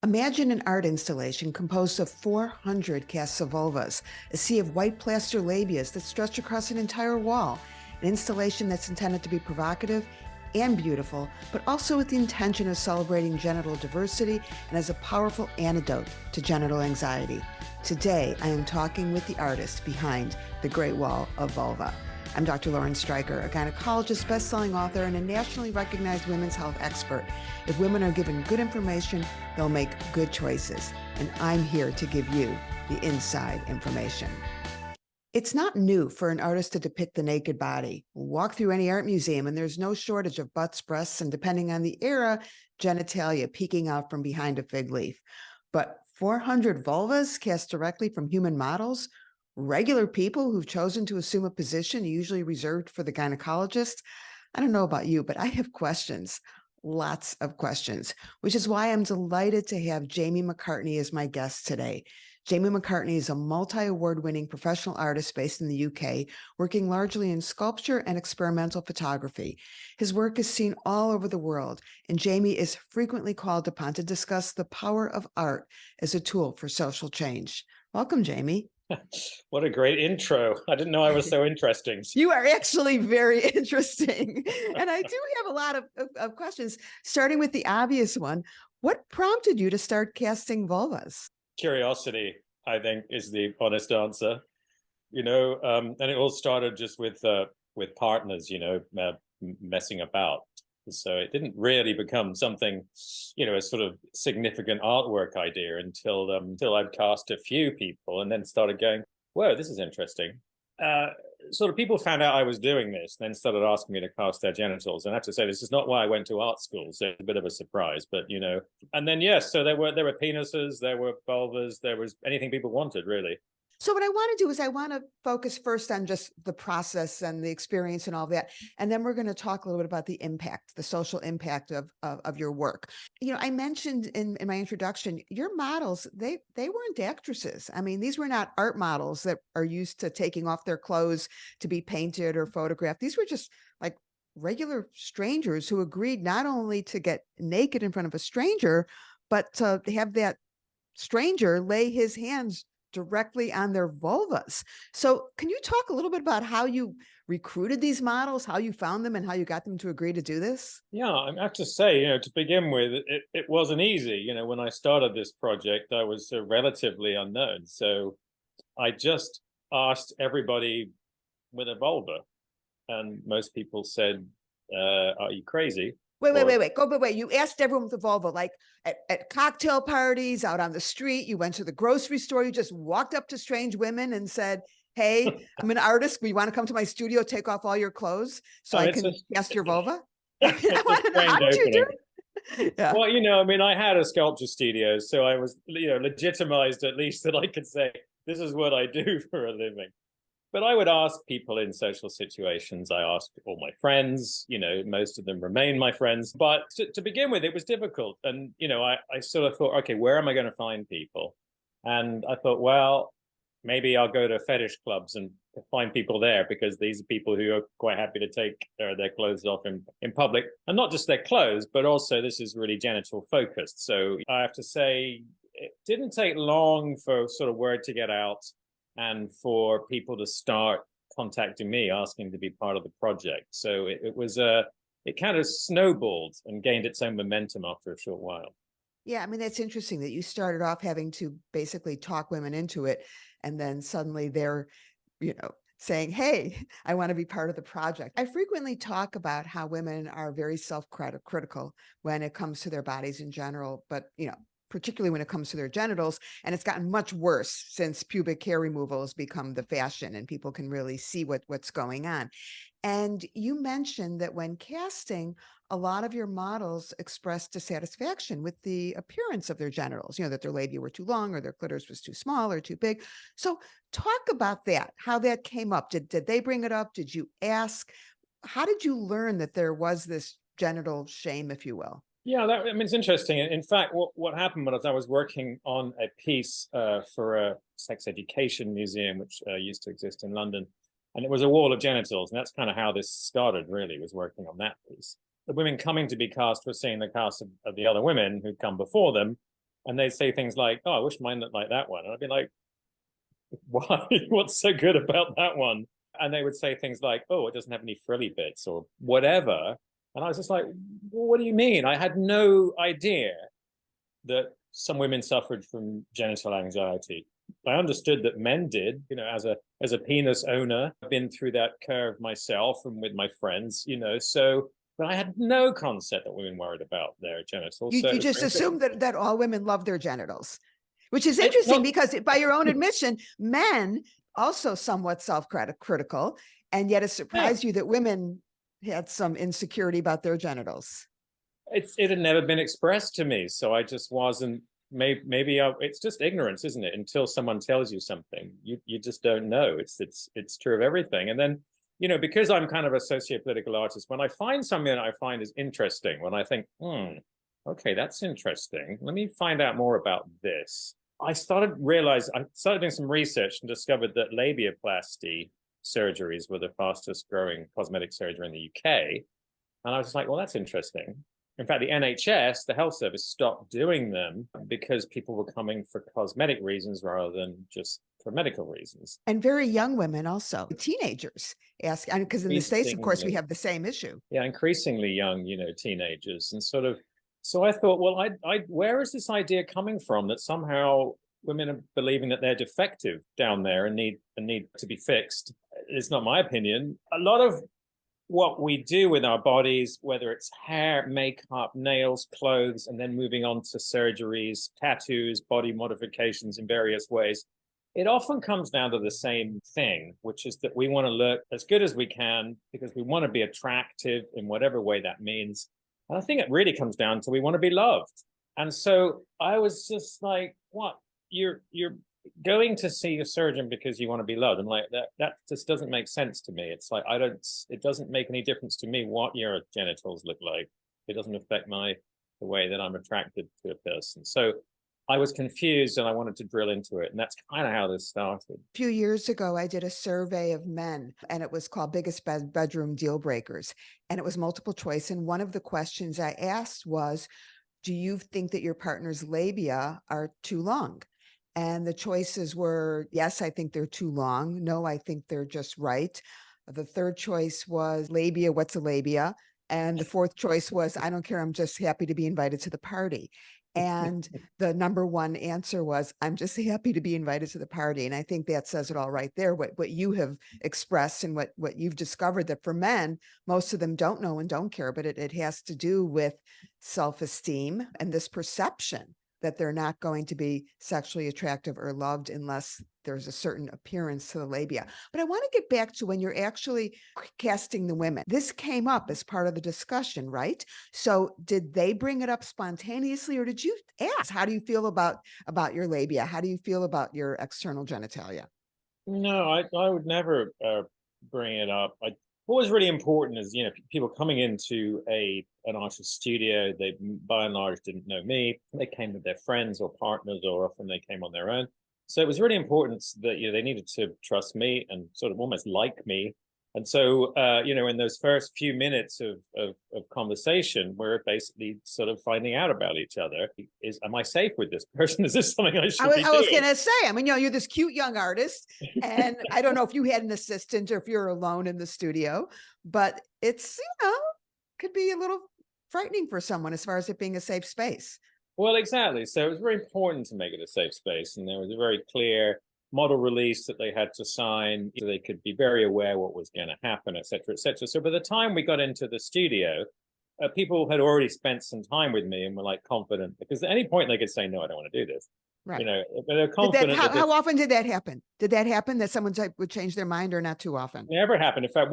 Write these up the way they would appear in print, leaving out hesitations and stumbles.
Imagine an art installation composed of 400 casts of vulvas, a sea of white plaster labias that stretch across an entire wall. An installation that's intended to be provocative and beautiful, but also with the intention of celebrating genital diversity and as a powerful antidote to genital anxiety. Today, I am talking with the artist behind the Great Wall of Vulva. I'm Dr. Lauren Streicher, a gynecologist, best-selling author, and a nationally recognized women's health expert. If women are given good information, they'll make good choices. And I'm here to give you the inside information. It's not new for an artist to depict the naked body. Walk through any art museum and there's no shortage of butts, breasts, and depending on the era, genitalia peeking out from behind a fig leaf. But 400 vulvas cast directly from human models, regular people who've chosen to assume a position usually reserved for the gynecologist. I don't know about you, but I have questions, lots of questions, which is why I'm delighted to have Jamie McCartney as my guest today. Jamie McCartney is a multi-award winning professional artist based in the UK, working largely in sculpture and experimental photography. His work is seen all over the world, and Jamie is frequently called upon to discuss the power of art as a tool for social change. Welcome, Jamie. What a great intro. I didn't know I was so interesting. You are actually very interesting. And I do have a lot of questions, starting with the obvious one. What prompted you to start casting vulvas? Curiosity, I think, is the honest answer. And it all started just with partners, messing about. So it didn't really become something, a sort of significant artwork idea until I'd cast a few people and then started going, whoa, this is interesting. Sort of people found out I was doing this, then started asking me to cast their genitals. And I have to say, this is not why I went to art school. So it's a bit of a surprise, but and then, yes, so there were penises, there were vulvas, there was anything people wanted, really. So what I want to do is I want to focus first on just the process and the experience and all that. And then we're going to talk a little bit about the impact, the social impact of your work. I mentioned in my introduction, your models, they weren't actresses. I mean, these were not art models that are used to taking off their clothes to be painted or photographed. These were just like regular strangers who agreed not only to get naked in front of a stranger, but to have that stranger lay his hands directly on their vulvas. So can you talk a little bit about how you recruited these models, how you found them, and how you got them to agree to do this? Yeah, I have to say, to begin with, it wasn't easy. When I started this project, I was relatively unknown. So I just asked everybody with a vulva, and most people said, are you crazy? Wait. You asked everyone with a vulva, like at cocktail parties, out on the street, you went to the grocery store, you just walked up to strange women and said, hey, I'm an artist. We want to come to my studio, take off all your clothes so I can cast your vulva? I want to know, how did you do it? Yeah. Well, I had a sculpture studio, so I was, legitimized at least that I could say, this is what I do for a living. But I would ask people in social situations. I asked all my friends, most of them remain my friends. But to begin with, it was difficult. And, I sort of thought, okay, where am I going to find people? And I thought, well, maybe I'll go to fetish clubs and find people there, because these are people who are quite happy to take their clothes off in public. And not just their clothes, but also this is really genital focused. So I have to say, it didn't take long for sort of word to get out and for people to start contacting me, asking to be part of the project. So it kind of snowballed and gained its own momentum after a short while. Yeah, I mean, that's interesting that you started off having to basically talk women into it, and then suddenly they're, saying, hey, I want to be part of the project. I frequently talk about how women are very self-critical when it comes to their bodies in general, but, particularly when it comes to their genitals. And it's gotten much worse since pubic hair removal has become the fashion and people can really see what's going on. And you mentioned that when casting, a lot of your models expressed dissatisfaction with the appearance of their genitals, that their labia were too long or their clitoris was too small or too big. So talk about that, how that came up. Did they bring it up? Did you ask? How did you learn that there was this genital shame, if you will? Yeah, it's interesting. In fact, what happened was I was working on a piece for a sex education museum, which used to exist in London. And it was a wall of genitals. And that's kind of how this started, really, was working on that piece. The women coming to be cast were seeing the cast of the other women who'd come before them. And they'd say things like, "Oh, I wish mine looked like that one." And I'd be like, "Why? What's so good about that one?" And they would say things like, "Oh, it doesn't have any frilly bits or whatever." And I was just like, well, "What do you mean?" I had no idea that some women suffered from genital anxiety. I understood that men did, as a penis owner, I've been through that curve myself and with my friends, so, but I had no concept that women worried about their genitals. You, So you it was just assume that all women love their genitals, which is it's interesting not, because by your own admission, men also somewhat self-critical, and yet it yeah, surprised you that women had some insecurity about their genitals. it had never been expressed to me. So I just wasn't, maybe it's just ignorance, isn't it? Until someone tells you something, you just don't know. It's true of everything. And then, because I'm kind of a socio-political artist, when I find something that I find is interesting, when I think, okay, that's interesting, let me find out more about this. I started doing some research and discovered that labiaplasty surgeries were the fastest growing cosmetic surgery in the UK. And I was just like, well, that's interesting. In fact, the NHS, the health service, stopped doing them because people were coming for cosmetic reasons rather than just for medical reasons. And very young women also, teenagers ask, because in the States, of course, we have the same issue. Yeah, increasingly young, teenagers. And sort of, so I thought, well, where is this idea coming from that somehow women are believing that they're defective down there and need to be fixed? It's not my opinion. A lot of what we do with our bodies, whether it's hair, makeup, nails, clothes, and then moving on to surgeries, tattoos, body modifications in various ways, it often comes down to the same thing, which is that we want to look as good as we can because we want to be attractive in whatever way that means. And I think it really comes down to we want to be loved. And so I was just like, what? You're going to see a surgeon because you want to be loved, and like that just doesn't make sense to me. It's like it doesn't make any difference to me what your genitals look like. It doesn't affect the way that I'm attracted to a person. So I was confused and I wanted to drill into it, and that's kind of how this started. A few years ago, I did a survey of men, and it was called Biggest Bedroom Deal Breakers, and it was multiple choice. And one of the questions I asked was, do you think that your partner's labia are too long? And the choices were, yes, I think they're too long. No, I think they're just right. The third choice was labia, what's a labia? And the fourth choice was, I don't care, I'm just happy to be invited to the party. And the number one answer was, I'm just happy to be invited to the party. And I think that says it all right there, what you have expressed and what you've discovered, that for men, most of them don't know and don't care, but it has to do with self-esteem and this perception that they're not going to be sexually attractive or loved unless there's a certain appearance to the labia. But I want to get back to when you're actually casting the women. This came up as part of the discussion, right? So did they bring it up spontaneously, or did you ask, how do you feel about your labia? How do you feel about your external genitalia? No, I would never bring it up. What was really important is, people coming into an artist studio, they by and large didn't know me. They came with their friends or partners, or often they came on their own. So it was really important that, they needed to trust me and sort of almost like me. And so, in those first few minutes of conversation, we're basically sort of finding out about each other. Am I safe with this person? Is this something I should be doing? I was going to say, I mean, you're this cute young artist, and I don't know if you had an assistant or if you're alone in the studio, but it's, could be a little frightening for someone as far as it being a safe space. Well, exactly. So it was very important to make it a safe space. And there was a very clear model release that they had to sign so they could be very aware what was going to happen, et cetera, et cetera. So by the time we got into the studio, people had already spent some time with me and were like confident, because at any point they could say, no, I don't want to do this. Right. But they're confident. How often did that happen? Did that happen that someone would change their mind, or not too often? Never happened. In fact,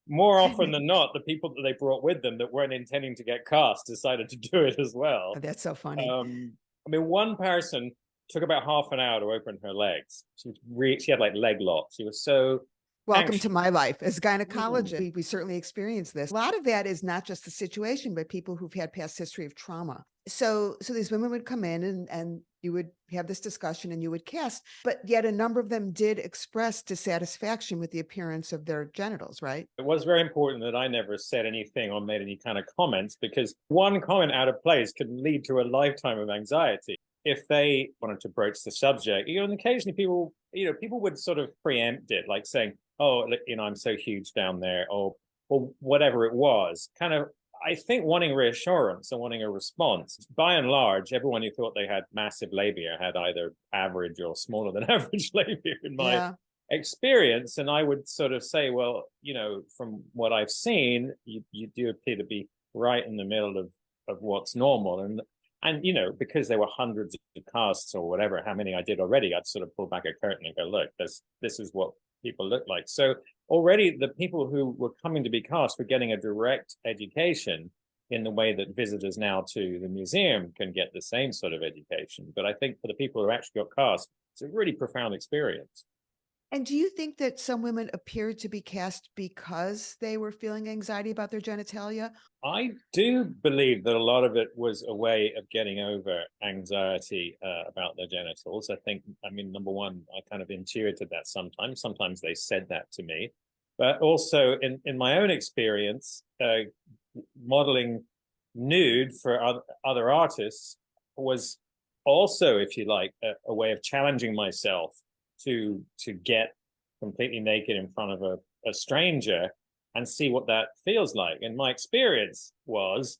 more often than not, the people that they brought with them that weren't intending to get cast decided to do it as well. Oh, that's so funny. One person took about half an hour to open her legs. She had like leg locks. She was so welcome anxious. to my life as gynecologists. We certainly experience this. A lot of that is not just the situation, but people who've had past history of trauma. So these women would come in and you would have this discussion and you would cast, but yet a number of them did express dissatisfaction with the appearance of their genitals, right? It was very important that I never said anything or made any kind of comments, because one comment out of place could lead to a lifetime of anxiety. if they wanted to broach the subject, and occasionally people would sort of preempt it, like saying, "Oh, I'm so huge down there," or whatever it was. Kind of, I think, wanting reassurance and wanting a response. By and large, everyone who thought they had massive labia had either average or smaller than average labia, in my experience. And I would sort of say, well, from what I've seen, you do appear to be right in the middle of what's normal. And because there were hundreds of casts or whatever, how many I did already, I'd sort of pull back a curtain and go, look, this is what people look like. So already the people who were coming to be cast were getting a direct education in the way that visitors now to the museum can get the same sort of education. But I think for the people who actually got cast, it's a really profound experience. And do you think that some women appeared to be cast because they were feeling anxiety about their genitalia? I do believe that a lot of it was a way of getting over anxiety about their genitals. I mean, number one, I kind of intuited that sometimes. Sometimes they said that to me. But also in my own experience, modeling nude for other artists was also, if you like, a way of challenging myself to get completely naked in front of a stranger and see what that feels like. And my experience was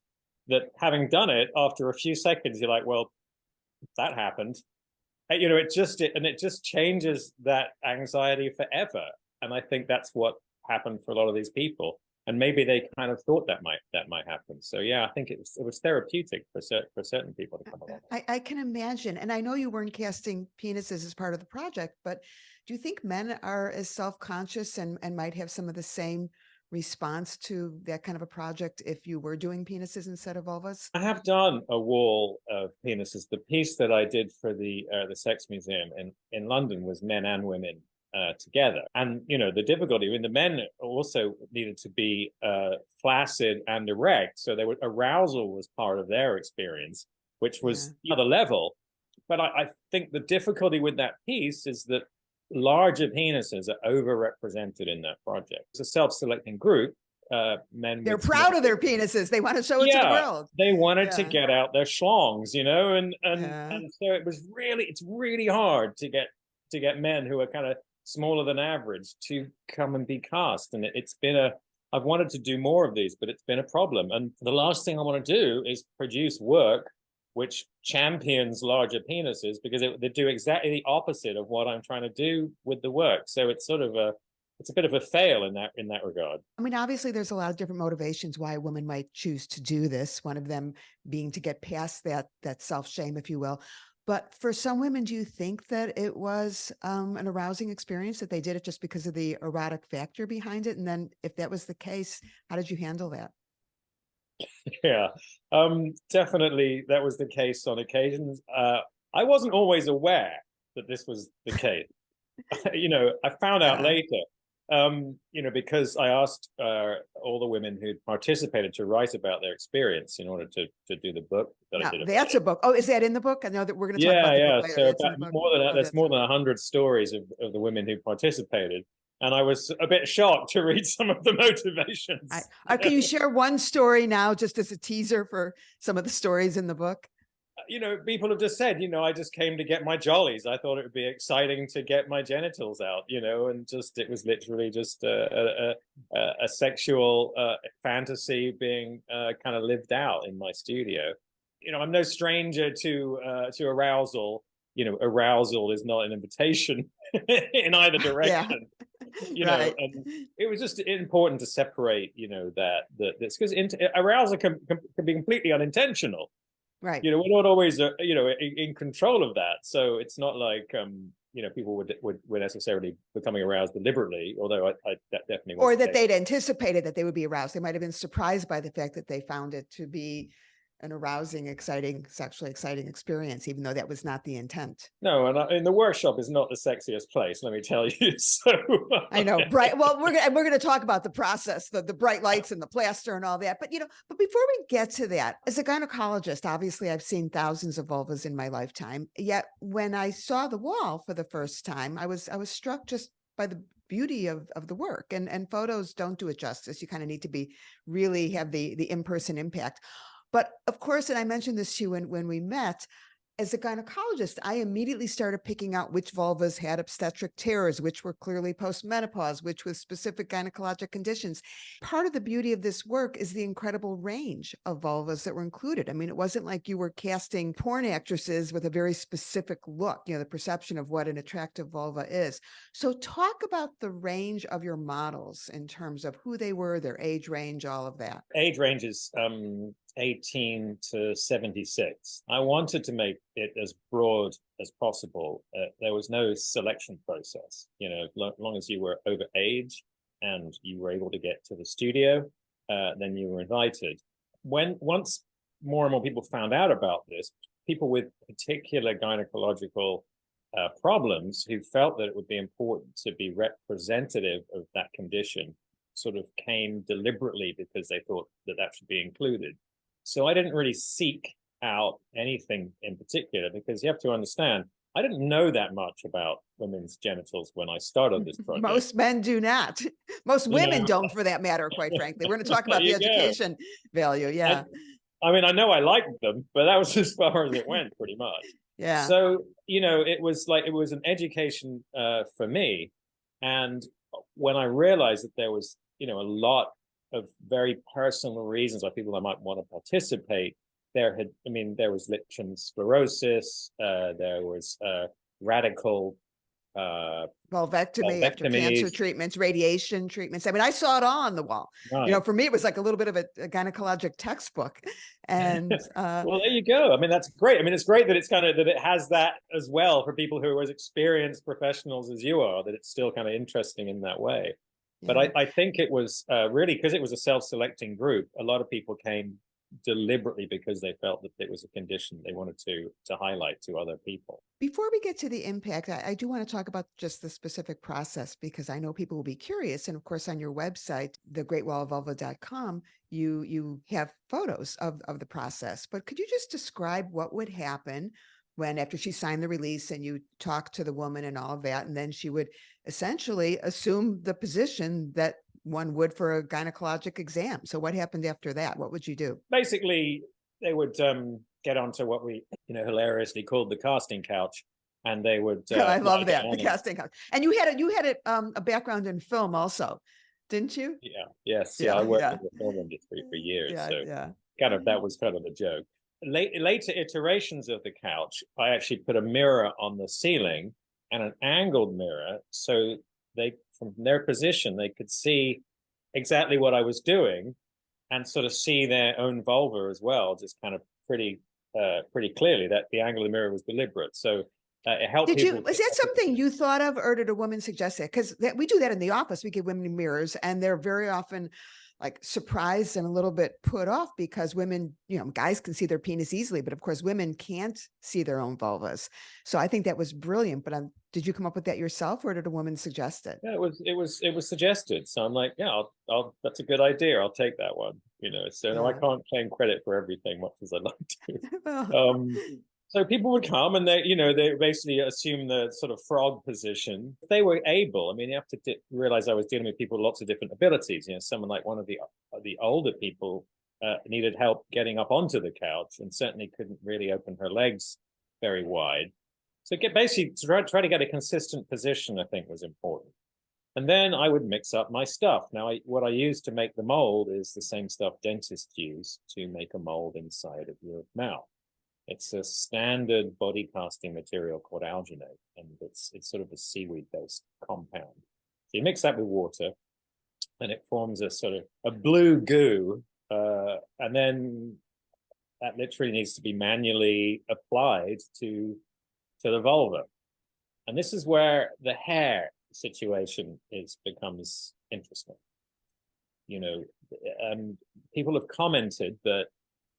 that having done it, after a few seconds, you're like, well, that happened. And, it just changes that anxiety forever. And I think that's what happened for a lot of these people. And maybe they kind of thought that might happen. So yeah, I think it was therapeutic for certain people to come along. I can imagine. And I know you weren't casting penises as part of the project, but do you think men are as self-conscious and might have some of the same response to that kind of a project if you were doing penises instead of vulvas? I have done a wall of penises. The piece that I did for the Sex Museum in London was men and women together. And, the difficulty, the men also needed to be flaccid and erect. So arousal was part of their experience, which was another level. But I think the difficulty with that piece is that larger penises are overrepresented in that project. It's a self-selecting group. They're proud of their penises. They want to show it to the world. They wanted to get out their schlongs, and so it's really hard to get men who are kind of smaller than average to come and be cast. And I've wanted to do more of these, but it's been a problem. And the last thing I want to do is produce work which champions larger penises, because they do exactly the opposite of what I'm trying to do with the work. So it's sort of it's a bit of a fail in that regard. I mean, obviously, there's a lot of different motivations why a woman might choose to do this. One of them being to get past that self-shame, if you will. But for some women, do you think that it was an arousing experience, that they did it just because of the erotic factor behind it? And then if that was the case, how did you handle that? Yeah, definitely that was the case on occasions. I wasn't always aware that this was the case. I found out later, because I asked all the women who participated to write about their experience in order to do the book that I did. That's a book. Oh, is that in the book? I know that we're going to talk about the book later. So there's more than 100 stories of the women who participated. And I was a bit shocked to read some of the motivations. Can you share one story now, just as a teaser for some of the stories in the book? People have just said, I just came to get my jollies. I thought it would be exciting to get my genitals out, and it was literally just a sexual fantasy being kind of lived out in my studio. I'm no stranger to arousal. Arousal is not an invitation in either direction. Right. And it was just important to separate, that's because arousal can be completely unintentional. Right. We're not always, in control of that. So it's not like, people would necessarily becoming aroused deliberately, although that definitely was. Or that they'd anticipated that they would be aroused. They might have been surprised by the fact that they found it to be an arousing, sexually exciting experience, even though that was not the intent. No, and the workshop is not the sexiest place, let me tell you. So I know, bright. Well, we're going to talk about the process, the bright lights and the plaster and all that. But but before we get to that, as a gynecologist, obviously I've seen thousands of vulvas in my lifetime. Yet when I saw the wall for the first time, I was struck just by the beauty of the work, and photos don't do it justice. You kind of need to really have the in-person impact. But of course, and I mentioned this to you when we met, As a gynecologist, I immediately started picking out which vulvas had obstetric tears, which were clearly postmenopause, which with specific gynecologic conditions. Part of the beauty of this work is the incredible range of vulvas that were included. I mean, it wasn't like you were casting porn actresses with a very specific look, the perception of what an attractive vulva is. So talk about the range of your models in terms of who they were, their age range, all of that. Age range is 18 to 76. I wanted to make it as broad as possible. There was no selection process. As long as you were over age and you were able to get to the studio, then you were invited. Once more and more people found out about this, people with particular gynecological problems who felt that it would be important to be representative of that condition sort of came deliberately because they thought that should be included. So I didn't really seek out anything in particular, because you have to understand, I didn't know that much about women's genitals when I started this project. Most men do not. Most women don't, for that matter, quite frankly. We're going to talk about the education value. Yeah. I mean, I know I liked them, but that was as far as it went, pretty much. Yeah. So, it was an education for me. And when I realized that there was, a lot of very personal reasons why people might want to participate, there was lichen sclerosis, there was radical vulvectomy after cancer treatments, radiation treatments. I mean, I saw it all on the wall. Right. For me, it was like a little bit of a gynecologic textbook. And well, there you go. I mean, that's great. I mean, it's great that it's kind of that it has that as well for people who are as experienced professionals as you are, that it's still kind of interesting in that way. Yeah. But I think it was really because it was a self-selecting group. A lot of people came deliberately because they felt that it was a condition they wanted to highlight to other people. Before we get to the impact, I do want to talk about just the specific process, because I know people will be curious. And of course, on your website, the greatwallofvulva.com, you have photos of the process. But could you just describe what would happen when, after she signed the release and you talked to the woman and all of that, and then she would essentially assume the position that one would for a gynecologic exam? So what happened after that? What would you do? Basically, they would get onto what we, hilariously called the casting couch, and they would. I love that, the casting couch. And you had a background in film also, didn't you? Yeah. Yes. Yeah. I worked in the film industry for years, that was kind of the joke. Later iterations of the couch, I actually put a mirror on the ceiling and an angled mirror, so from their position, they could see exactly what I was doing and sort of see their own vulva as well, just kind of pretty clearly. That the angle of the mirror was deliberate. So it helped. Is that something you thought of, or did a woman suggest that? Because we do that in the office. We give women mirrors, and they're very often like surprised and a little bit put off, because women, guys can see their penis easily, but of course women can't see their own vulvas. So I think that was brilliant. But did you come up with that yourself, or did a woman suggest it? Yeah, it was suggested. So I'm like, yeah, I'll that's a good idea. I'll take that one. So no, I can't claim credit for everything, much as I'd like to. So people would come and they basically assume the sort of frog position. If they were able, you have to realize I was dealing with people with lots of different abilities. Someone like one of the older people needed help getting up onto the couch and certainly couldn't really open her legs very wide. So basically try to get a consistent position, I think, was important. And then I would mix up my stuff. Now, what I use to make the mold is the same stuff dentists use to make a mold inside of your mouth. It's a standard body casting material called alginate, and it's sort of a seaweed-based compound. So you mix that with water, and it forms a sort of a blue goo, and then that literally needs to be manually applied to the vulva. And this is where the hair situation becomes interesting. People have commented that,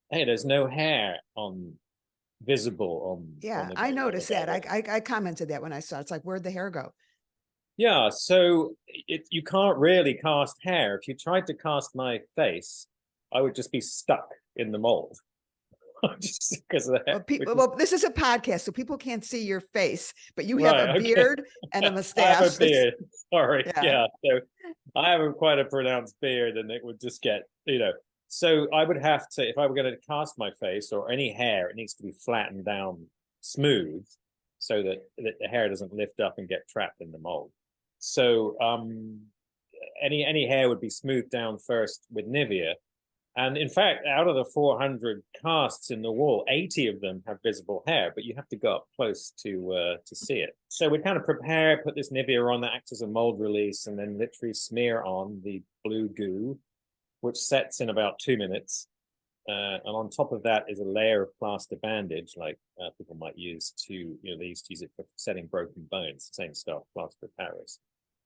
hey, there's no hair visible on. Yeah, I noticed that. I commented that when I saw it. It's like, where'd the hair go? Yeah, so you can't really cast hair. If you tried to cast my face, I would just be stuck in the mold. Just because of the hair. Well, this is a podcast, so people can't see your face, but you have a beard and a mustache. I have a beard. Sorry. Yeah. So I have quite a pronounced beard, and it would just get, So I would have to, if I were going to cast my face or any hair, it needs to be flattened down smooth so that the hair doesn't lift up and get trapped in the mold. So any hair would be smoothed down first with Nivea. And in fact, out of the 400 casts in the wall, 80 of them have visible hair, but you have to go up close to see it. So we kind of prepare, put this Nivea on that acts as a mold release, and then literally smear on the blue goo, which sets in about 2 minutes. And on top of that is a layer of plaster bandage, like people might use they used to use it for setting broken bones, same stuff, plaster of Paris.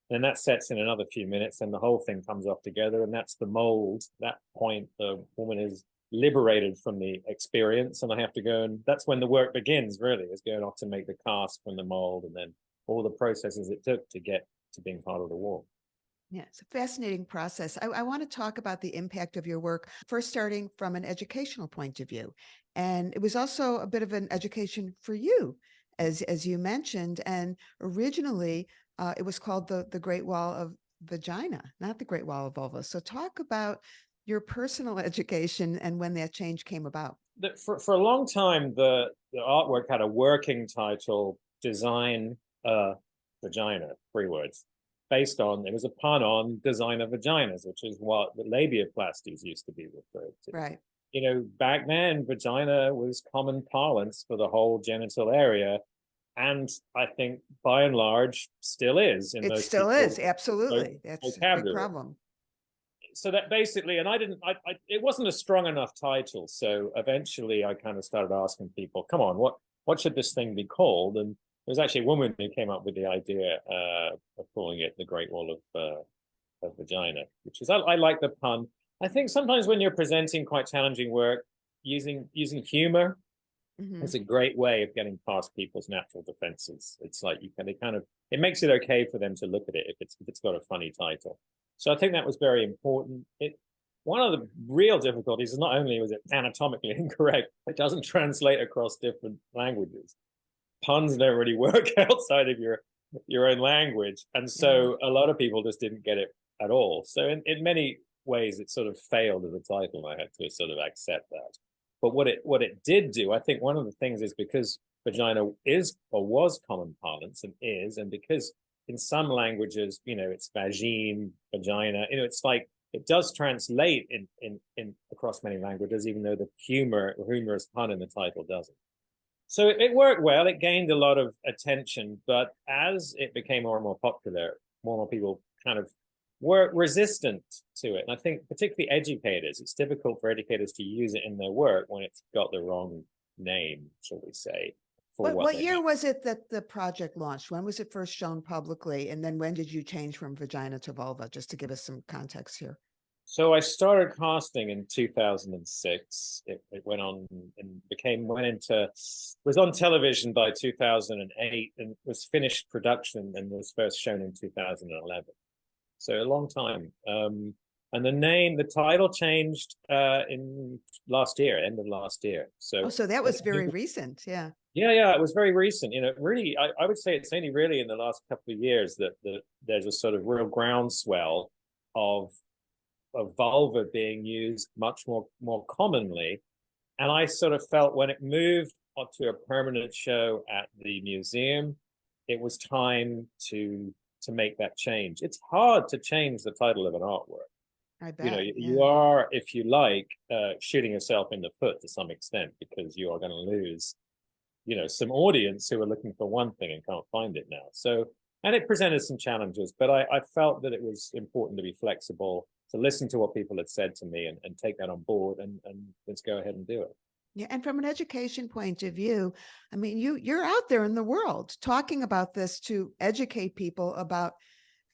And that sets in another few minutes, and the whole thing comes off together, and that's the mold. At that point, the woman is liberated from the experience, and I have to go, and that's when the work begins, really, is going off to make the cast from the mold, and then all the processes it took to get to being part of the wall. Yeah, it's a fascinating process. I want to talk about the impact of your work, first starting from an educational point of view. And it was also a bit of an education for you, as you mentioned. And originally, it was called the Great Wall of Vagina, not the Great Wall of Vulva. So talk about your personal education and when that change came about. For a long time, the artwork had a working title, Design Vagina, 3 words. Based on, it was a pun on designer vaginas, which is what the labiaplasties used to be referred to. Right. Back then, vagina was common parlance for the whole genital area. And I think by and large still is. It still is, absolutely. That's a big problem. So that basically, and it wasn't a strong enough title. So eventually I kind of started asking people, come on, what should this thing be called? And there was actually a woman who came up with the idea of calling it the Great Wall of Vagina, which is, I like the pun. I think sometimes when you're presenting quite challenging work, using humor is a great way of getting past people's natural defenses. It's like it makes it okay for them to look at it if it's got a funny title. So I think that was very important. One of the real difficulties is not only was it anatomically incorrect, it doesn't translate across different languages. Puns don't really work outside of your own language. And so a lot of people just didn't get it at all. So in many ways, it sort of failed as a title. I had to sort of accept that. But what it did do, I think one of the things is because vagina is or was common parlance and is, and because in some languages, it's vagine, vagina, it's like it does translate in across many languages, even though the humorous pun in the title doesn't. So it worked well. It gained a lot of attention, but as it became more and more popular, more and more people kind of were resistant to it. And I think particularly educators, it's difficult for educators to use it in their work when it's got the wrong name, shall we say. What year was it that the project launched? When was it first shown publicly? And then when did you change from vagina to vulva, just to give us some context here? So I started casting in 2006. It went on and was on television by 2008 and was finished production and was first shown in 2011. So a long time. And the title changed in last year, end of last year. So that was very recent. Yeah. Yeah, it was very recent. Really, I would say it's only really in the last couple of years that there's a sort of real groundswell of vulva being used much more commonly. And I sort of felt when it moved to a permanent show at the museum, it was time to make that change. It's hard to change the title of an artwork. I bet. You are, if you like, shooting yourself in the foot to some extent, because you are going to lose, some audience who are looking for one thing and can't find it now. So, and it presented some challenges, but I felt that it was important to be flexible, to listen to what people had said to me and take that on board and let's go ahead and do it. Yeah, and from an education point of view, I mean, you're out there in the world talking about this to educate people about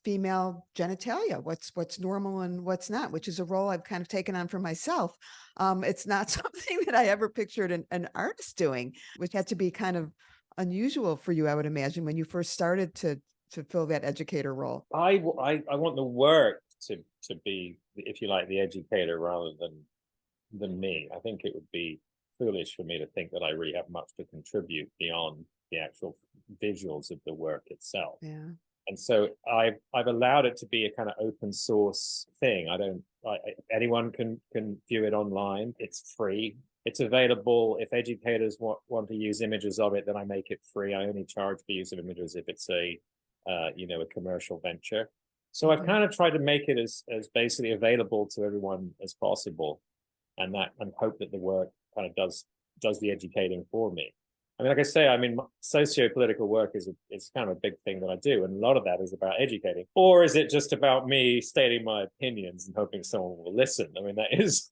female genitalia, what's normal and what's not, which is a role I've kind of taken on for myself. It's not something that I ever pictured an artist doing, which had to be kind of unusual for you, I would imagine, when you first started to fill that educator role. I want the work to be, if you like, the educator rather than me. I think it would be foolish for me to think that I really have much to contribute beyond the actual visuals of the work itself. Yeah. And so I've allowed it to be a kind of open source thing. Anyone can view it online. It's free. It's available. If educators want to use images of it, then I make it free. I only charge for use of images if it's a a commercial venture. So I've kind of tried to make it as basically available to everyone as possible, and hope that the work kind of does the educating for me. I mean, like I say, I mean, socio-political work is kind of a big thing that I do, and a lot of that is about educating. Or is it just about me stating my opinions and hoping someone will listen? I mean, that is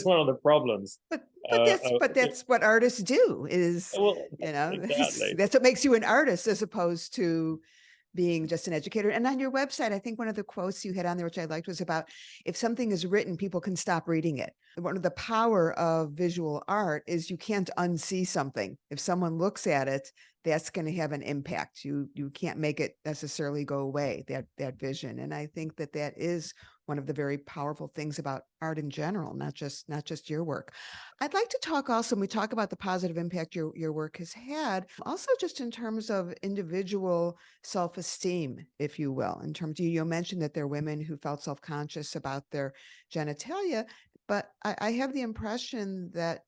one of the problems. But that's what artists do. Is well, that's exactly. what makes you an artist, as opposed to being just an educator. And on your website, I think one of the quotes you had on there, which I liked, was about, if something is written, people can stop reading it. One of the power of visual art is you can't unsee something. If someone looks at it, that's going to have an impact. You can't make it necessarily go away, that vision. And I think that is one of the very powerful things about art in general, not just your work. I'd like to talk also, when we talk about the positive impact your work has had, also just in terms of individual self-esteem, if you will. In terms, you mentioned that there are women who felt self-conscious about their genitalia, but I have the impression that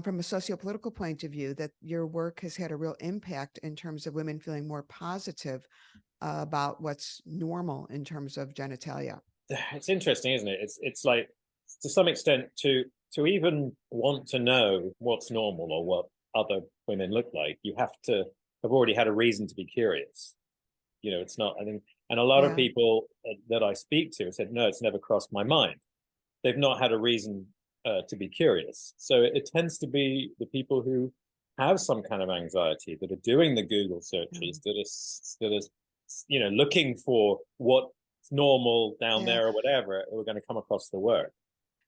from a socio-political point of view, that your work has had a real impact in terms of women feeling more positive about what's normal in terms of genitalia. It's interesting, isn't it? It's like, to some extent, to even want to know what's normal or what other women look like, you have to have already had a reason to be curious. It's not, I think, and a lot of people that I speak to said, no, it's never crossed my mind. They've not had a reason to be curious. So it tends to be the people who have some kind of anxiety, that are doing the Google searches, that are looking for what's normal down there or whatever, who are going to come across the work.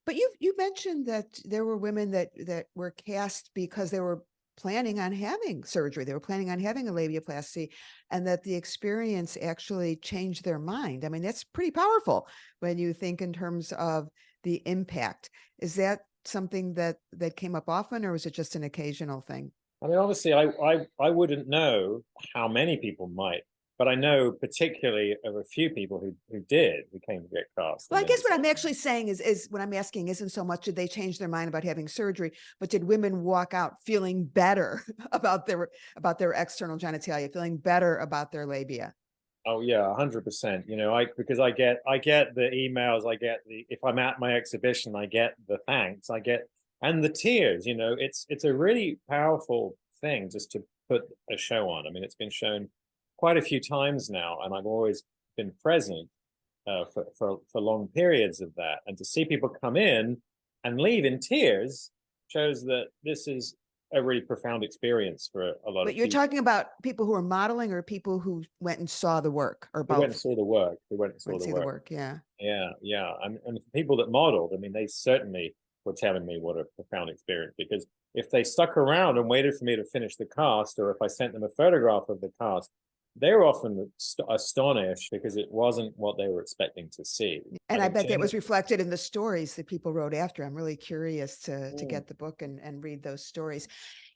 But you mentioned that there were women that were cast because they were planning on having surgery. They were planning on having a labiaplasty, and that the experience actually changed their mind. I mean, that's pretty powerful when you think in terms of the impact. Is that something that came up often, or was it just an occasional thing? I mean, obviously, I wouldn't know how many people might, but I know particularly of a few people who came to get cast. Well, I guess what I'm actually saying is what I'm asking isn't so much did they change their mind about having surgery, but did women walk out feeling better about their external genitalia, feeling better about their labia? Oh yeah, 100%. Because I get the emails, if I'm at my exhibition, I get the thanks, and the tears. It's a really powerful thing just to put a show on. I mean, it's been shown quite a few times now, and I've always been present for long periods of that. And to see people come in and leave in tears shows that this is a really profound experience for a lot of people. But you're talking about people who are modeling, or people who went and saw the work, or both? Who went and saw the work. Who went and saw the work. Yeah. And the people that modeled, I mean, they certainly were telling me what a profound experience, because if they stuck around and waited for me to finish the cast, or if I sent them a photograph of the cast, they were often astonished because it wasn't what they were expecting to see. And I bet that was reflected in the stories that people wrote after. I'm really curious to get the book and read those stories.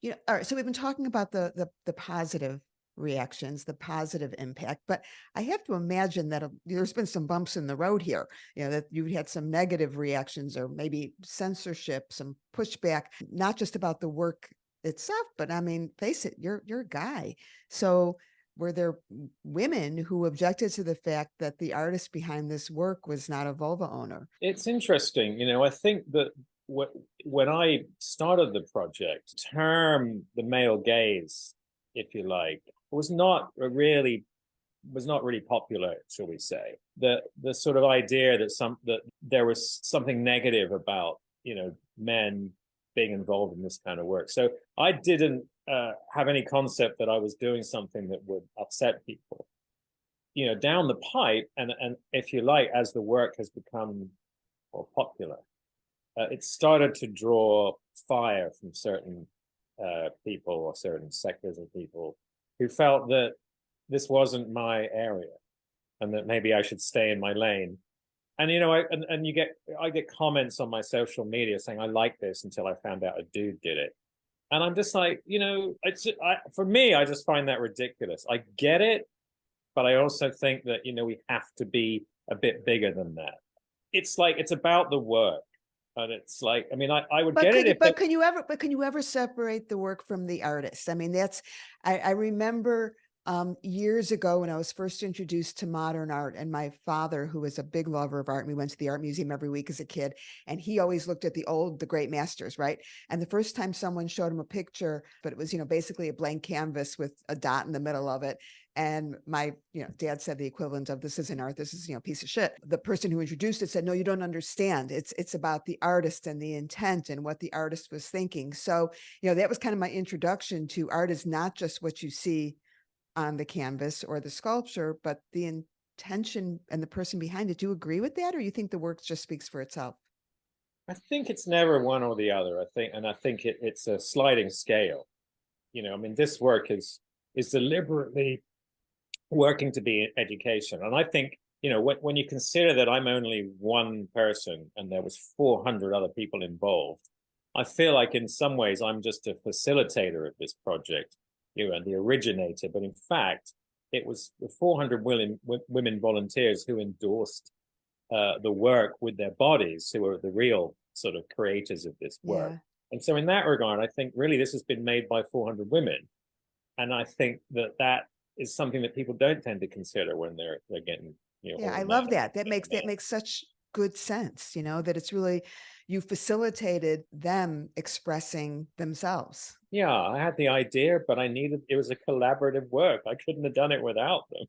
All right. So we've been talking about the positive reactions, the positive impact, but I have to imagine that there's been some bumps in the road here, that you had some negative reactions, or maybe censorship, some pushback, not just about the work itself, but I mean, face it, you're a guy. So were there women who objected to the fact that the artist behind this work was not a vulva owner? It's interesting. I think that when I started the project, the term the male gaze, if you like, was not really popular, shall we say. The sort of idea that there was something negative about men being involved in this kind of work. So I didn't have any concept that I was doing something that would upset people. Down the pipe, and if you like, as the work has become more popular, it started to draw fire from certain people, or certain sectors of people, who felt that this wasn't my area, and that maybe I should stay in my lane. And I get comments on my social media saying I like this until I found out a dude did it, and I'm just like, for me, I just find that ridiculous. I get it, but I also think that we have to be a bit bigger than that. It's like, it's about the work. And it's like, I mean, I would But get it could you, if they, can you ever separate the work from the artist? I mean, I remember years ago when I was first introduced to modern art, and my father, who was a big lover of art, and we went to the art museum every week as a kid, and he always looked at the great masters, right? And the first time someone showed him a picture, but it was, basically a blank canvas with a dot in the middle of it. And my, dad said the equivalent of, this isn't art, this is, piece of shit. The person who introduced it said, no, you don't understand. It's about the artist and the intent and what the artist was thinking. So, that was kind of my introduction to art, is not just what you see on the canvas or the sculpture, but the intention and the person behind it. Do you agree with that? Or you think the work just speaks for itself? I think it's never one or the other. I think it's a sliding scale. I mean, this work is deliberately working to be education. And I think, when you consider that I'm only one person and there was 400 other people involved, I feel like in some ways I'm just a facilitator of this project, and the originator. But in fact, it was the 400 women volunteers who endorsed the work with their bodies, who are the real sort of creators of this work. Yeah. And so in that regard, I think really this has been made by 400 women. And I think that is something that people don't tend to consider when they're getting, Yeah, I love that. That makes such good sense, that it's really, you facilitated them expressing themselves. Yeah, I had the idea, but it was a collaborative work. I couldn't have done it without them.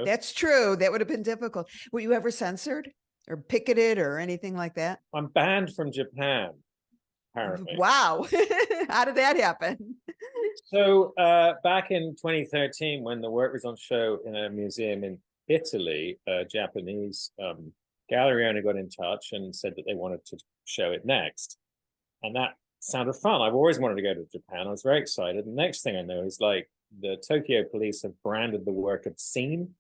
That's true. That would have been difficult. Were you ever censored or picketed or anything like that? I'm banned from Japan, apparently. Wow. How did that happen? So back in 2013, when the work was on show in a museum in Italy, a Japanese gallery owner got in touch and said that they wanted to show it next. And that sounded fun. I've always wanted to go to Japan. I was very excited. The next thing I know is like the Tokyo police have branded the work obscene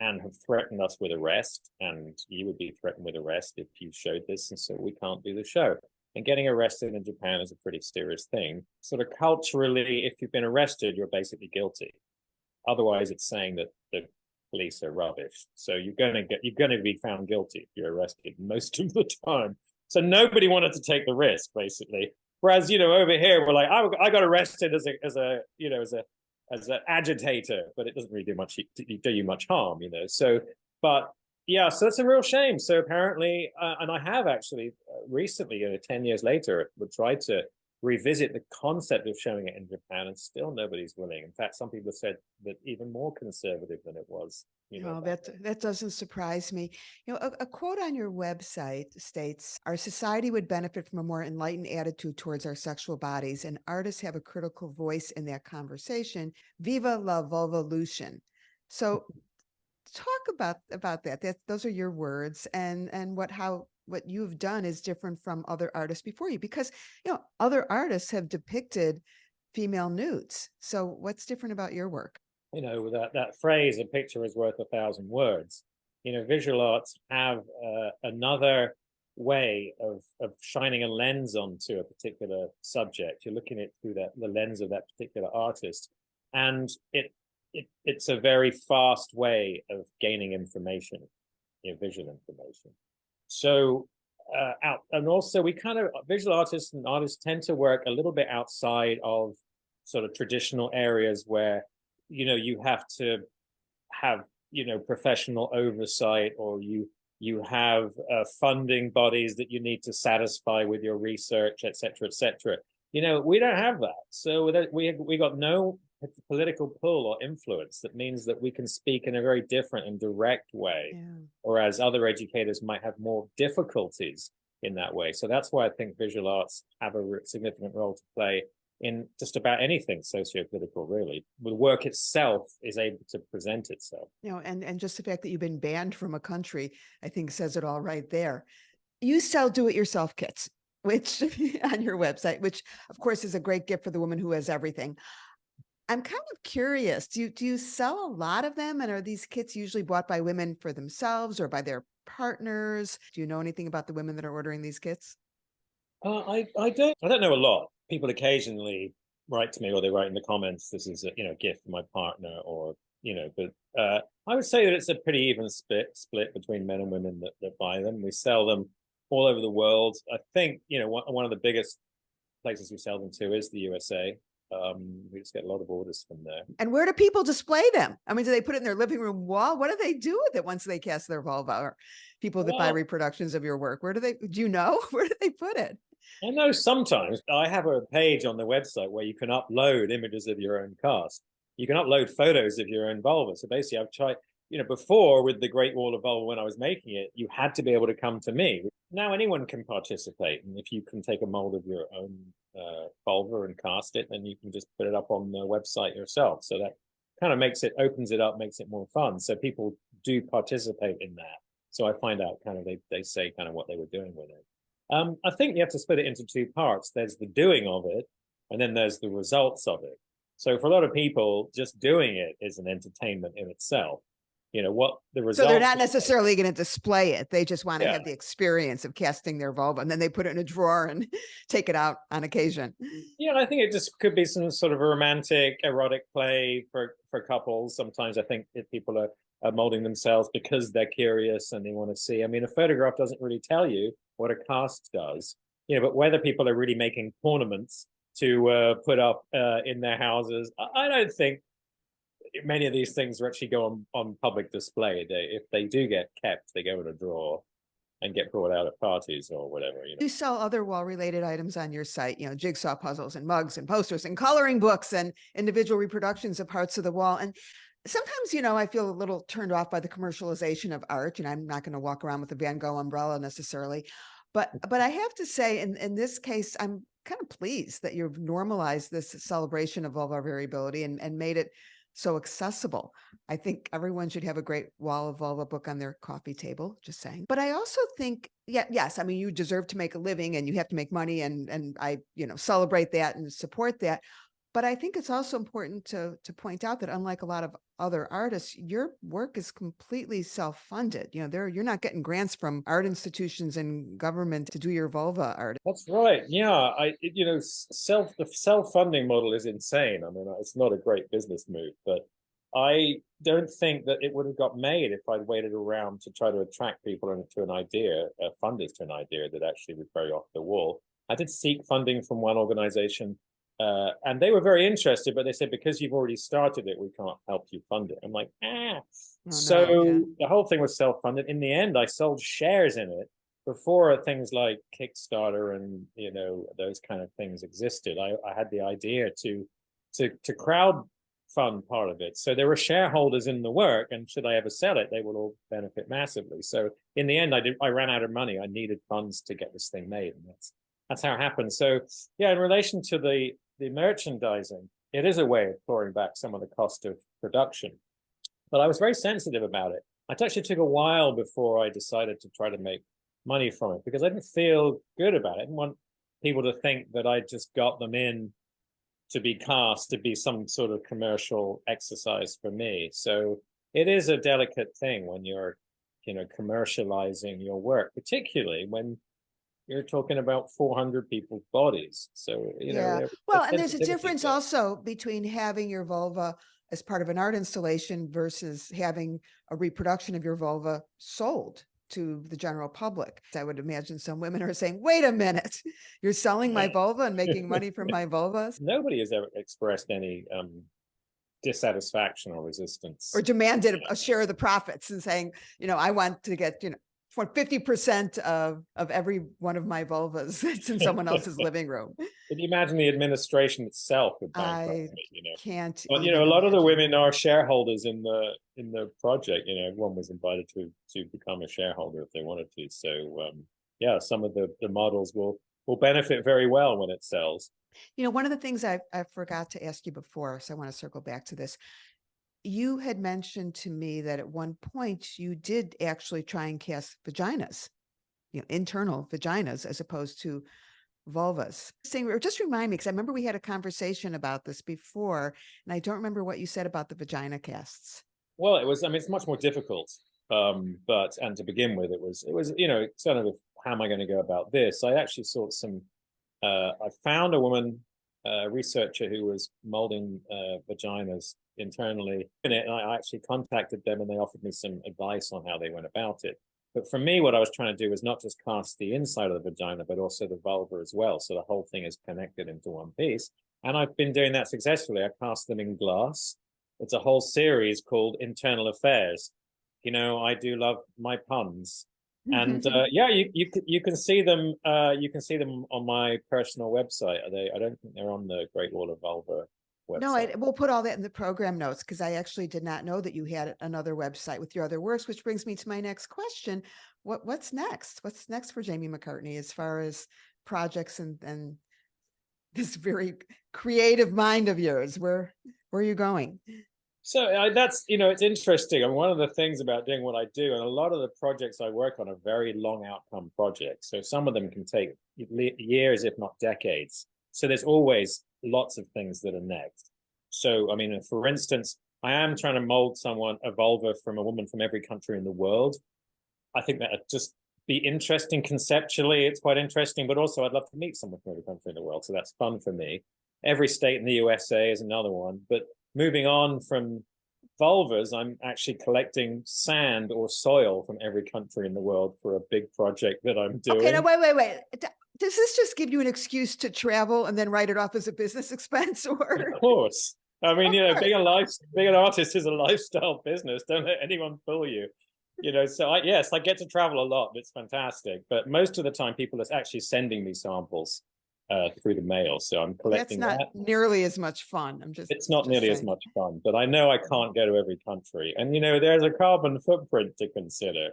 and have threatened us with arrest. And you would be threatened with arrest if you showed this. And so we can't do the show. And getting arrested in Japan is a pretty serious thing. Sort of culturally, if you've been arrested, you're basically guilty. Otherwise, it's saying that the police are rubbish. So you're going to be found guilty if you're arrested most of the time. So nobody wanted to take the risk, basically. Whereas, over here, we're like, I got arrested as an agitator, but it doesn't really do you much harm, So, but yeah, so it's a real shame. So apparently, and I have actually recently, 10 years later, would try to revisit the concept of showing it in Japan, and still nobody's willing. In fact, some people said that even more conservative than it was. That doesn't surprise me. A quote on your website states, "Our society would benefit from a more enlightened attitude towards our sexual bodies, and artists have a critical voice in that conversation. Viva la vulvolution." So talk about that. Those are your words, and what you've done is different from other artists before you, because other artists have depicted female nudes. So what's different about your work? That phrase, a picture is worth 1,000 words. Visual arts have another way of shining a lens onto a particular subject. You're looking at it through the lens of that particular artist, and it's a very fast way of gaining information, visual information. So and also visual artists and artists tend to work a little bit outside of sort of traditional areas where you have to have professional oversight, or you have funding bodies that you need to satisfy with your research, etc., etc. We don't have that, so we got no political pull or influence. That means that we can speak in a very different and direct way, whereas other educators might have more difficulties in that way. So that's why I think visual arts have a significant role to play in just about anything socio-political, really. The work itself is able to present itself. And just the fact that you've been banned from a country, I think says it all right there. You sell do-it-yourself kits, which on your website, which of course is a great gift for the woman who has everything. I'm kind of curious, do you sell a lot of them? And are these kits usually bought by women for themselves or by their partners? Do you know anything about the women that are ordering these kits? I don't know a lot. People occasionally write to me, or they write in the comments, this is a gift for my partner, or but I would say that it's a pretty even split between men and women that buy them. We sell them all over the world. I think, one of the biggest places we sell them to is the USA. We just get a lot of orders from there. And where do people display them? I mean, do they put it in their living room wall? What do they do with it once they cast their vulva? Or people that buy reproductions of your work, do you know? Where do they put it? I know sometimes I have a page on the website where you can upload images of your own cast. You can upload photos of your own vulva. So basically I've tried, before with the Great Wall of Vulva, when I was making it, you had to be able to come to me. Now anyone can participate. And if you can take a mold of your own vulva and cast it, then you can just put it up on the website yourself. So that kind of opens it up, makes it more fun. So people do participate in that. So I find out kind of, they say kind of what they were doing with it. I think you have to split it into two parts. There's the doing of it, and then there's the results of it. So for a lot of people, just doing it is an entertainment in itself. What the results. So they're not necessarily going to display it. They just want to have the experience of casting their vulva, and then they put it in a drawer and take it out on occasion. Yeah, I think it just could be some sort of a romantic, erotic play for couples. Sometimes I think if people are molding themselves because they're curious and they want to see. I mean, a photograph doesn't really tell you what a cast does, but whether people are really making ornaments to put up in their houses, I don't think many of these things are actually go on public display. If they do get kept, they go in a drawer and get brought out at parties or whatever. You sell other wall-related items on your site, jigsaw puzzles and mugs and posters and coloring books and individual reproductions of parts of the wall. And sometimes, I feel a little turned off by the commercialization of art. I'm not going to walk around with a Van Gogh umbrella necessarily, but I have to say, in this case, I'm kind of pleased that you've normalized this celebration of vulvar variability and made it so accessible. I think everyone should have a Great Wall of Vulva book on their coffee table, just saying. But I also think, yes, I mean, you deserve to make a living and you have to make money, and I, celebrate that and support that. But I think it's also important to point out that unlike a lot of other artists, your work is completely self-funded. You're not getting grants from art institutions and government to do your vulva art. That's right. Yeah, the self-funding model is insane. I mean, it's not a great business move, but I don't think that it would have got made if I'd waited around to try to attract people to an idea, funders to an idea that actually was very off the wall. I did seek funding from one organization. And they were very interested, but they said, because you've already started it, we can't help you fund it. I'm like, The whole thing was self-funded. In the end, I sold shares in it before things like Kickstarter and, those kind of things existed. I had the idea to crowd fund part of it. So there were shareholders in the work, and should I ever sell it, they will all benefit massively. So in the end, I ran out of money. I needed funds to get this thing made. And that's how it happened. So in relation to the merchandising, it is a way of clawing back some of the cost of production. But I was very sensitive about it. It actually took a while before I decided to try to make money from it, because I didn't feel good about it. I didn't want people to think that I just got them in to be cast, to be some sort of commercial exercise for me. So it is a delicate thing when you're, commercializing your work, particularly when you're talking about 400 people's bodies. So, well, and there's a difference also between having your vulva as part of an art installation versus having a reproduction of your vulva sold to the general public. I would imagine some women are saying, wait a minute, you're selling my vulva and making money from my vulvas? Nobody has ever expressed any dissatisfaction or resistance. Or demanded a share of the profits and saying, I want to get, for 50% of every one of my vulvas that's in someone else's living room. Can you imagine the administration itself would bankrupt me, can't. But a lot of the women are shareholders in the project. Everyone was invited to become a shareholder if they wanted to. So some of the models will benefit very well when it sells. One of the things I forgot to ask you before, so I want to circle back to this. You had mentioned to me that at one point you did actually try and cast vaginas, internal vaginas, as opposed to vulvas. Just remind me, because I remember we had a conversation about this before, and I don't remember what you said about the vagina casts. Well, it's much more difficult. And to begin with, it was, sort of, how am I going to go about this? I actually sought I found a woman, researcher who was molding vaginas internally in it, and I actually contacted them, and they offered me some advice on how they went about it. But for me, what I was trying to do was not just cast the inside of the vagina, but also the vulva as well. So the whole thing is connected into one piece. And I've been doing that successfully. I cast them in glass. It's a whole series called Internal Affairs. I do love my puns. And yeah, you can see them. You can see them on my personal website. I don't think they're on the Great Wall of Vulva No, website. we'll put all that in the program notes because I actually did not know that you had another website with your other works, which brings me to my next question. What's next? What's next for Jamie McCartney as far as projects and this very creative mind of yours? Where are you going? So that's, it's interesting. And one of the things about doing what I do, and a lot of the projects I work on are very long outcome projects. So some of them can take years, if not decades. So there's always lots of things that are next. So, I mean, for instance, I am trying to mold a vulva from a woman from every country in the world. I think that would just be interesting conceptually. It's quite interesting, but also I'd love to meet someone from every country in the world. So that's fun for me. Every state in the USA is another one. But moving on from vulvas, I'm actually collecting sand or soil from every country in the world for a big project that I'm doing. Okay, now wait. Does this just give you an excuse to travel and then write it off as a business expense? Or of course. I mean, being an artist is a lifestyle business. Don't let anyone fool you. So I get to travel a lot. It's fantastic. But most of the time, people are actually sending me samples through the mail. So I'm collecting that's not that. nearly as much fun. It's not nearly saying. as much fun, but I know I can't go to every country. And, there's a carbon footprint to consider.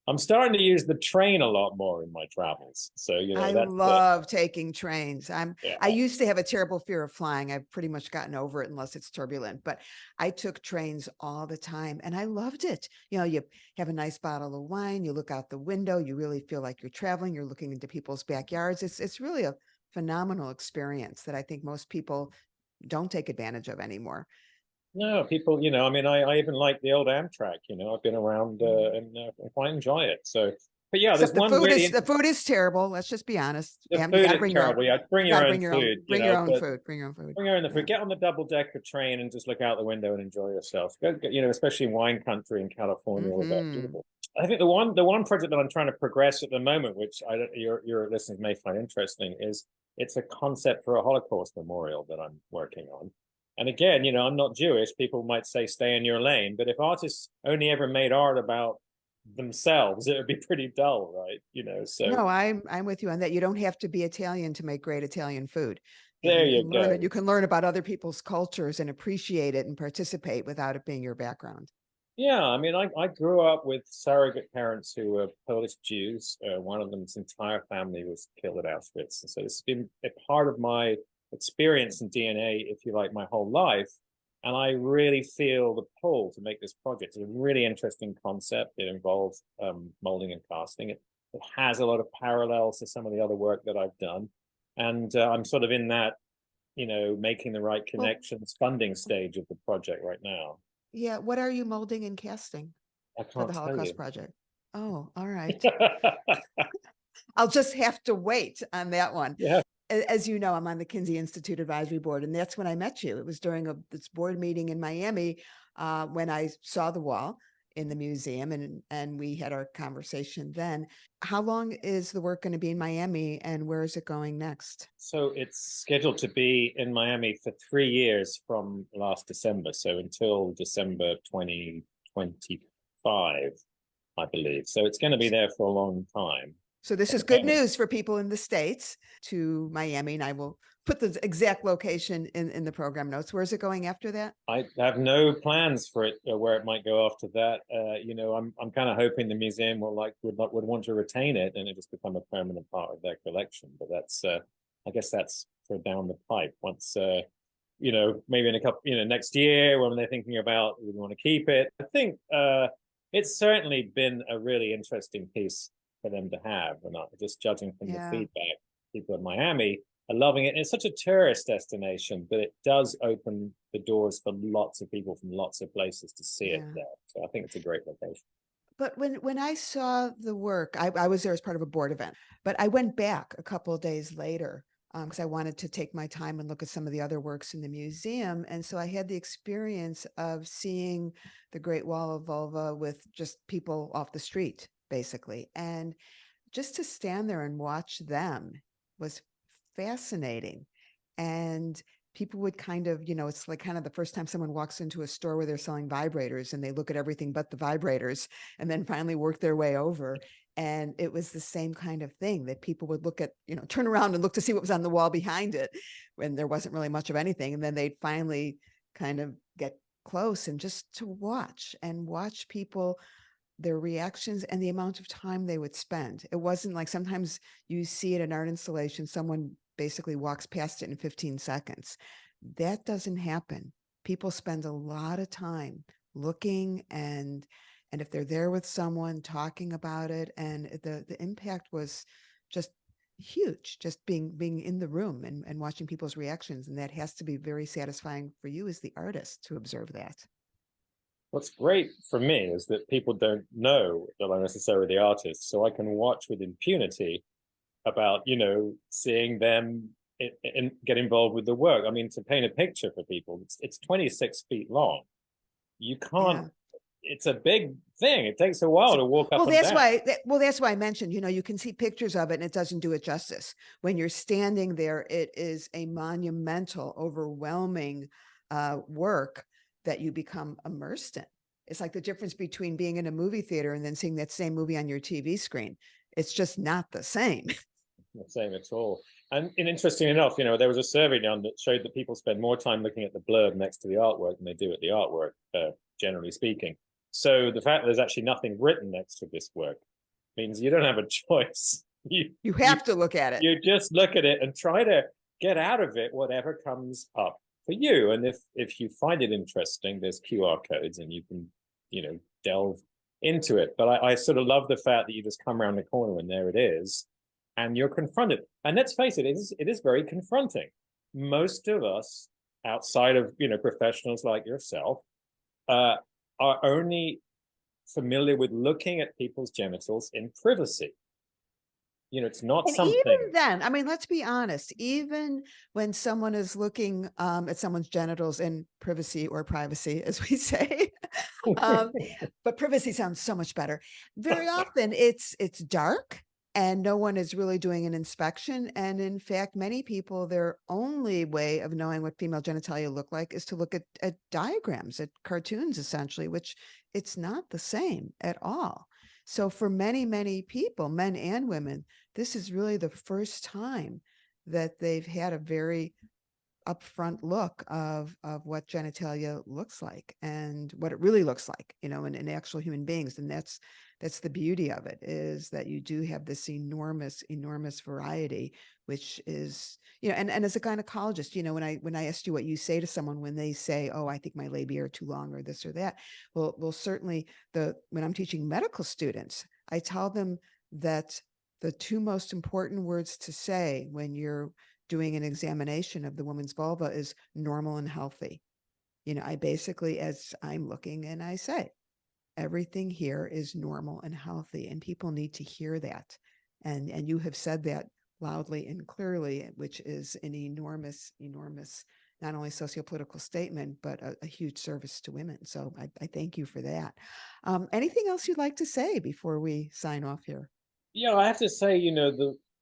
I'm starting to use the train a lot more in my travels. So, I love taking trains. I used to have a terrible fear of flying. I've pretty much gotten over it unless it's turbulent, but I took trains all the time and I loved it. You have a nice bottle of wine, you look out the window, you really feel like you're traveling, you're looking into people's backyards. It's really a phenomenal experience that I think most people don't take advantage of anymore. No, people, I mean, I even like the old Amtrak, I've been around and I quite enjoy it. So, but yeah, Except there's one really the food is terrible. Let's just be honest. the You food got to is bring terrible. Yeah, bring your own food, bring your own but food, bring your own food. bring your own food. Get on the double-decker train and just look out the window and enjoy yourself. Especially in wine country in California or that. I think the one project that I'm trying to progress at the moment, which your listeners may find interesting, is it's a concept for a Holocaust memorial that I'm working on. And again, I'm not Jewish. People might say stay in your lane, but if artists only ever made art about themselves, it would be pretty dull, right? So no, I'm with you on that. You don't have to be Italian to make great Italian food. There you go. You can learn about other people's cultures and appreciate it and participate without it being your background. Yeah, I mean, I grew up with surrogate parents who were Polish Jews. One of them's entire family was killed at Auschwitz. And so it's been a part of my experience and DNA, if you like, my whole life. And I really feel the pull to make this project. It's a really interesting concept. It involves molding and casting. It has a lot of parallels to some of the other work that I've done. And I'm sort of in that, making the right connections, funding stage of the project right now. Yeah. What are you molding and casting for the Holocaust project? Oh, all right. I'll just have to wait on that one. Yeah. As you know, I'm on the Kinsey Institute Advisory Board, and that's when I met you. It was during this board meeting in Miami when I saw the wall in the museum, and we had our conversation then. How long is the work going to be in Miami, and where is it going next? So it's scheduled to be in Miami for 3 years from last December, so until December 2025, I believe. So it's going to be there for a long time. So this is good news for people in the States to Miami, and I will put the exact location in the program notes. Where is it going after that? I have no plans for it, where it might go after that. I'm kind of hoping the museum would want to retain it and it just become a permanent part of their collection. But that's, I guess that's for down the pipe. Once, maybe in a couple, next year when they're thinking about we want to keep it. I think it's certainly been a really interesting piece for them to have, and just judging from the feedback, people in Miami are loving it. And it's such a tourist destination, but it does open the doors for lots of people from lots of places to see it there. So I think it's a great location. But when I saw the work, I was there as part of a board event, but I went back a couple of days later because I wanted to take my time and look at some of the other works in the museum. And so I had the experience of seeing the Great Wall of Vulva with just people off the street. basically. And just to stand there and watch them was fascinating. And people would kind of, it's like kind of the first time someone walks into a store where they're selling vibrators and they look at everything but the vibrators and then finally work their way over. And it was the same kind of thing that people would look at, turn around and look to see what was on the wall behind it when there wasn't really much of anything. And then they'd finally kind of get close and just to watch people, their reactions and the amount of time they would spend. It wasn't like sometimes you see at an art installation, someone basically walks past it in 15 seconds. That doesn't happen. People spend a lot of time looking, and if they're there with someone talking about it, and the impact was just huge, just being in the room and watching people's reactions. And that has to be very satisfying for you as the artist to observe that. What's great for me is that people don't know that I'm necessarily the artist, so I can watch with impunity about, seeing them get involved with the work. I mean, to paint a picture for people, it's 26 feet long. You can't. Yeah. It's a big thing. It takes a while to walk up and down. That's why I mentioned, you can see pictures of it and it doesn't do it justice. When you're standing there, it is a monumental, overwhelming work that you become immersed in. It's like the difference between being in a movie theater and then seeing that same movie on your TV screen. It's just not the same. Not the same at all. And interesting enough, there was a survey done that showed that people spend more time looking at the blurb next to the artwork than they do at the artwork, generally speaking. So the fact that there's actually nothing written next to this work means you don't have a choice. You have to look at it. You just look at it and try to get out of it whatever comes up for you. And if you find it interesting, there's QR codes and you can, delve into it. But I sort of love the fact that you just come around the corner and there it is, and you're confronted. And let's face it, it is very confronting. Most of us, outside of, professionals like yourself, are only familiar with looking at people's genitals in privacy. It's not something. Even then, I mean, let's be honest, even when someone is looking at someone's genitals in privacy or privacy, as we say, but privacy sounds so much better. Very often it's dark and no one is really doing an inspection. And in fact, many people, their only way of knowing what female genitalia look like is to look at diagrams, at cartoons, essentially, which it's not the same at all. So for many, many people, men and women, this is really the first time that they've had a very upfront look of what genitalia looks like and what it really looks like, in actual human beings. And that's the beauty of it, is that you do have this enormous variety, which is, and as a gynecologist, when I asked you what you say to someone when they say, oh, I think my labia are too long or this or that. Well, certainly when I'm teaching medical students, I tell them that the two most important words to say when you're doing an examination of the woman's vulva is normal and healthy. I basically, as I'm looking, and I say, everything here is normal and healthy, and people need to hear that. And you have said that loudly and clearly, which is an enormous, not only sociopolitical statement, but a huge service to women. So I thank you for that. Anything else you'd like to say before we sign off here? Yeah, I have to say,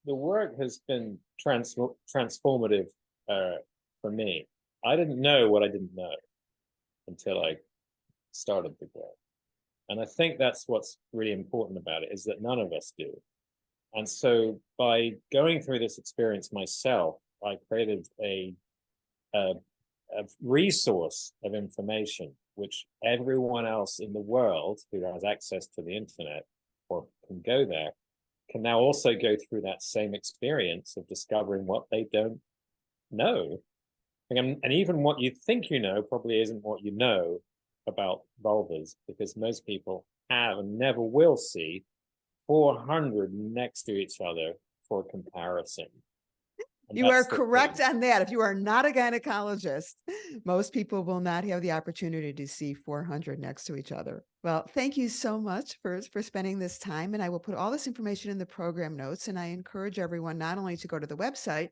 the work has been transformative for me. I didn't know what I didn't know until I started the work. And I think that's what's really important about it, is that none of us do. And so by going through this experience myself, I created a resource of information which everyone else in the world who has access to the internet or can go there can now also go through that same experience of discovering what they don't know. And even what you think you know probably isn't what you know about vulvas, because most people have and never will see 400 next to each other for comparison. You are correct on that. If you are not a gynecologist, most people will not have the opportunity to see 400 next to each other. Well, thank you so much for spending this time. And I will put all this information in the program notes. And I encourage everyone not only to go to the website,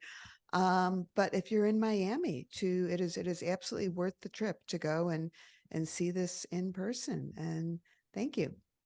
but if you're in Miami, it is absolutely worth the trip to go and see this in person. And thank you.